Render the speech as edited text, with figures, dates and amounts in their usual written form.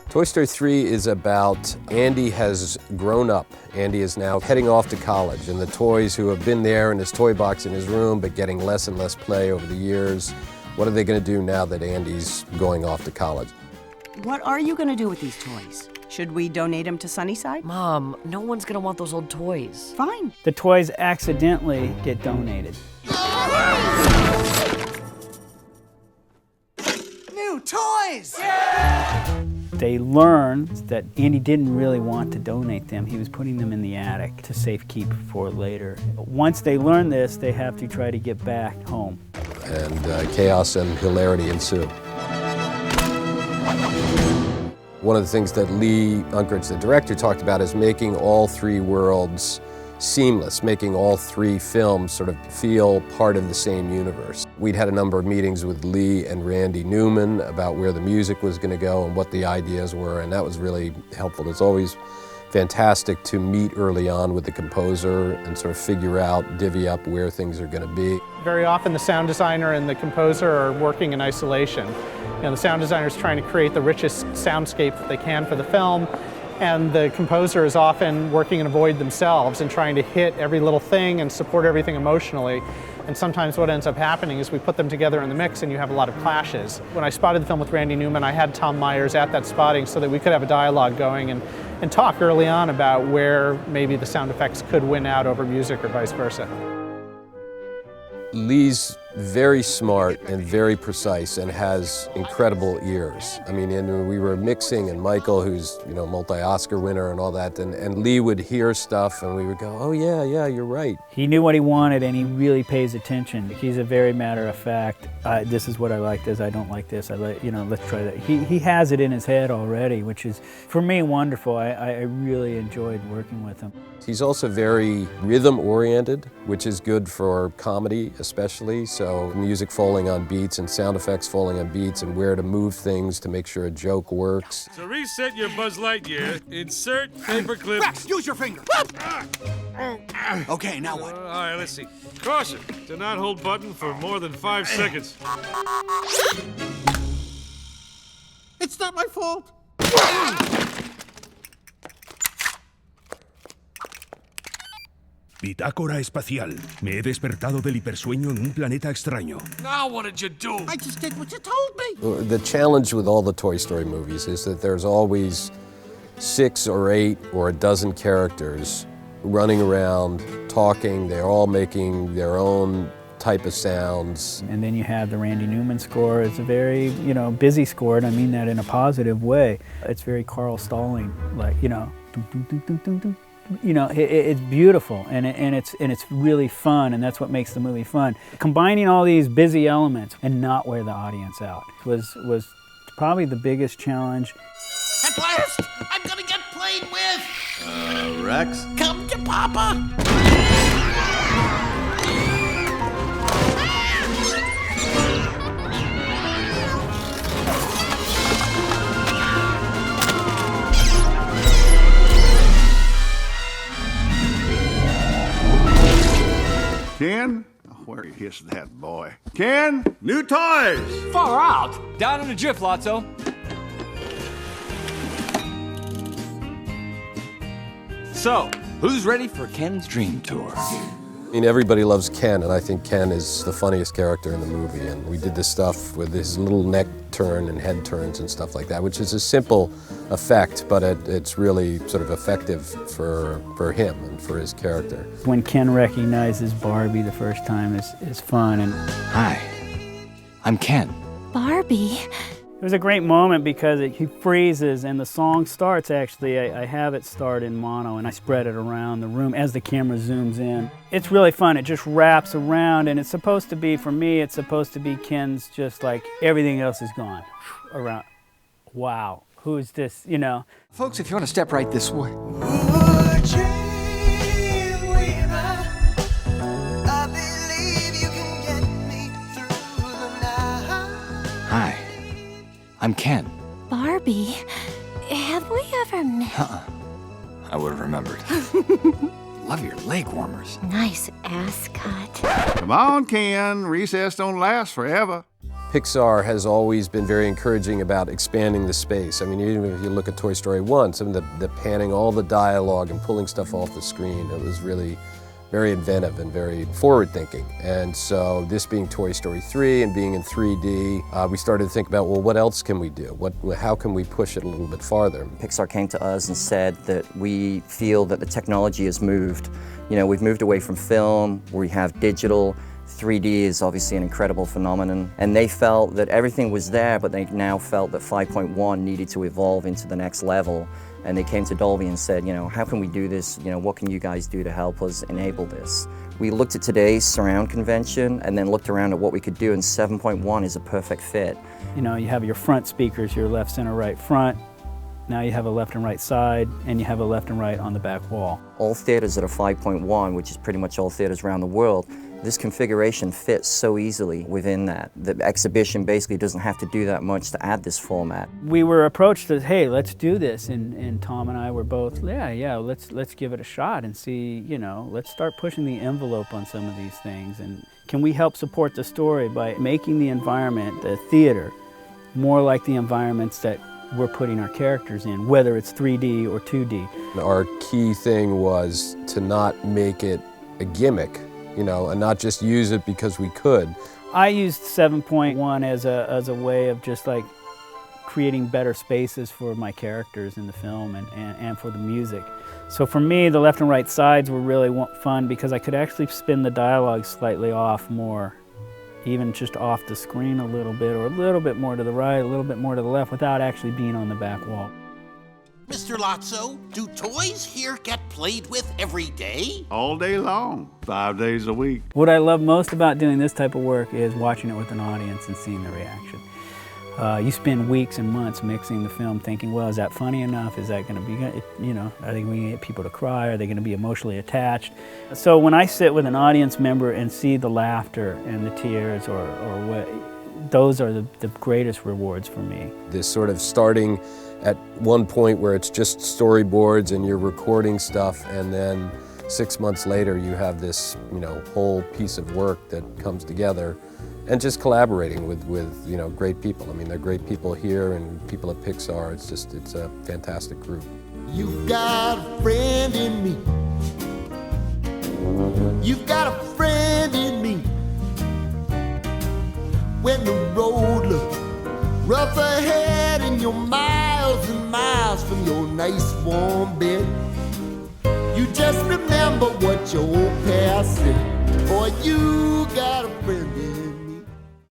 Toy Story 3 is about Andy has grown up. Andy is now heading off to college, and the toys who have been there in his toy box in his room but getting less and less play over the years, what are they going to do now that Andy's going off to college? What are you going to do with these toys? Should we donate them to Sunnyside? Mom, no one's gonna want those old toys. Fine. The toys accidentally get donated. New toys! They learn that Andy didn't really want to donate them. He was putting them in the attic to safekeep for later. Once they learn this, they have to try to get back home. And chaos and hilarity ensue. One of the things that Lee Unkrich, the director, talked about is making all three worlds seamless, making all three films sort of feel part of the same universe. We'd had a number of meetings with Lee and Randy Newman about where the music was going to go and what the ideas were, and that was really helpful. It's always fantastic to meet early on with the composer and sort of figure out, divvy up where things are going to be. Very often the sound designer and the composer are working in isolation. You know, the sound designer is trying to create the richest soundscape that they can for the film, and the composer is often working in a void themselves and trying to hit every little thing and support everything emotionally. And sometimes what ends up happening is we put them together in the mix and you have a lot of clashes. When I spotted the film with Randy Newman, I had Tom Myers at that spotting so that we could have a dialogue going and talk early on about where maybe the sound effects could win out over music or vice versa. Lee's very smart and very precise and has incredible ears. I mean, and we were mixing, and Michael, who's, you know, multi-Oscar winner and all that, and Lee would hear stuff and we would go, oh yeah, you're right. He knew what he wanted and he really pays attention. He's a very matter of fact, this is what I like, this, I don't like this, let's try that. He has it in his head already, which is, for me, wonderful. I really enjoyed working with him. He's also very rhythm-oriented, which is good for comedy especially, so music falling on beats and sound effects falling on beats and where to move things to make sure a joke works. So reset your Buzz Lightyear, insert paperclip. Rex, use your finger! Okay, now what? All right, let's see. Caution, do not hold button for more than 5 seconds. It's not my fault! Bitácora espacial. Me he despertado del hipersueño en un planeta extraño. Now what did you do? I just did what you told me! The challenge with all the Toy Story movies is that there's always 6 or 8 or a dozen characters running around, talking. They're all making their own type of sounds. And then you have the Randy Newman score. It's a very, busy score, and I mean that in a positive way. It's very Carl Stalling, like, dum, dum, dum, dum, dum, dum. It's beautiful and it's really fun, and that's what makes the movie fun. Combining all these busy elements and not wear the audience out was probably the biggest challenge. At last, I'm gonna get played with! Rex? Come to Papa! Ken? Oh, where is that boy? Ken? New toys! Far out! Down in a jiff, Lotso. So, who's ready for Ken's dream tour? I mean, everybody loves Ken, and I think Ken is the funniest character in the movie. And we did this stuff with his little neck turn and head turns and stuff like that, which is a simple effect, but it's really sort of effective for him and for his character. When Ken recognizes Barbie the first time is fun. And Hi, I'm Ken. Barbie? It was a great moment because he freezes and the song starts, actually. I have it start in mono and I spread it around the room as the camera zooms in. It's really fun. It just wraps around, and it's supposed to be, for me, it's supposed to be Ken's just like everything else is gone around. Wow, who is this, Folks, if you want to step right this way. Hi, I'm Ken. Barbie? Have we ever met? I would have remembered. Love your leg warmers. Nice ass cut. Come on, Ken. Recess don't last forever. Pixar has always been very encouraging about expanding the space. I mean, even if you look at Toy Story 1, some of the panning all the dialogue and pulling stuff off the screen, it was really very inventive and very forward-thinking. And so this being Toy Story 3 and being in 3D, we started to think about, well, what else can we do? How can we push it a little bit farther? Pixar came to us and said that we feel that the technology has moved. You know, we've moved away from film, we have digital. 3D is obviously an incredible phenomenon, and they felt that everything was there, but they now felt that 5.1 needed to evolve into the next level. And they came to Dolby and said, you know, how can we do this? You know, what can you guys do to help us enable this? We looked at today's surround convention and then looked around at what we could do, and 7.1 is a perfect fit. You know, you have your front speakers, your left, center, right, front. Now you have a left and right side, and you have a left and right on the back wall. All theaters that are 5.1, which is pretty much all theaters around the world, this configuration fits so easily within that. The exhibition basically doesn't have to do that much to add this format. We were approached as, hey, let's do this, and Tom and I were both, yeah, let's give it a shot and see, you know, let's start pushing the envelope on some of these things. And can we help support the story by making the environment, the theater, more like the environments that we're putting our characters in, whether it's 3D or 2D. Our key thing was to not make it a gimmick, you know, and not just use it because we could. I used 7.1 as a way of just like creating better spaces for my characters in the film and for the music. So for me, the left and right sides were really fun because I could actually spin the dialogue slightly off more, even just off the screen a little bit, or a little bit more to the right, a little bit more to the left, without actually being on the back wall. Mr. Lotso, do toys here get played with every day? All day long, 5 days a week. What I love most about doing this type of work is watching it with an audience and seeing the reaction. You spend weeks and months mixing the film thinking, well, is that funny enough? Is that going to be, you know, are they going to get people to cry? Are they going to be emotionally attached? So when I sit with an audience member and see the laughter and the tears or what, those are the greatest rewards for me. This sort of starting at one point where it's just storyboards and you're recording stuff, and then 6 months later you have this, you know, whole piece of work that comes together. And just collaborating with you know, great people. I mean, they're great people here and people at Pixar. It's a fantastic group. You've got a friend in me. You've got a friend in me. When the road looks rough ahead and you're miles and miles from your nice warm bed, you just remember what your old past said. Boy, you got a friend in me.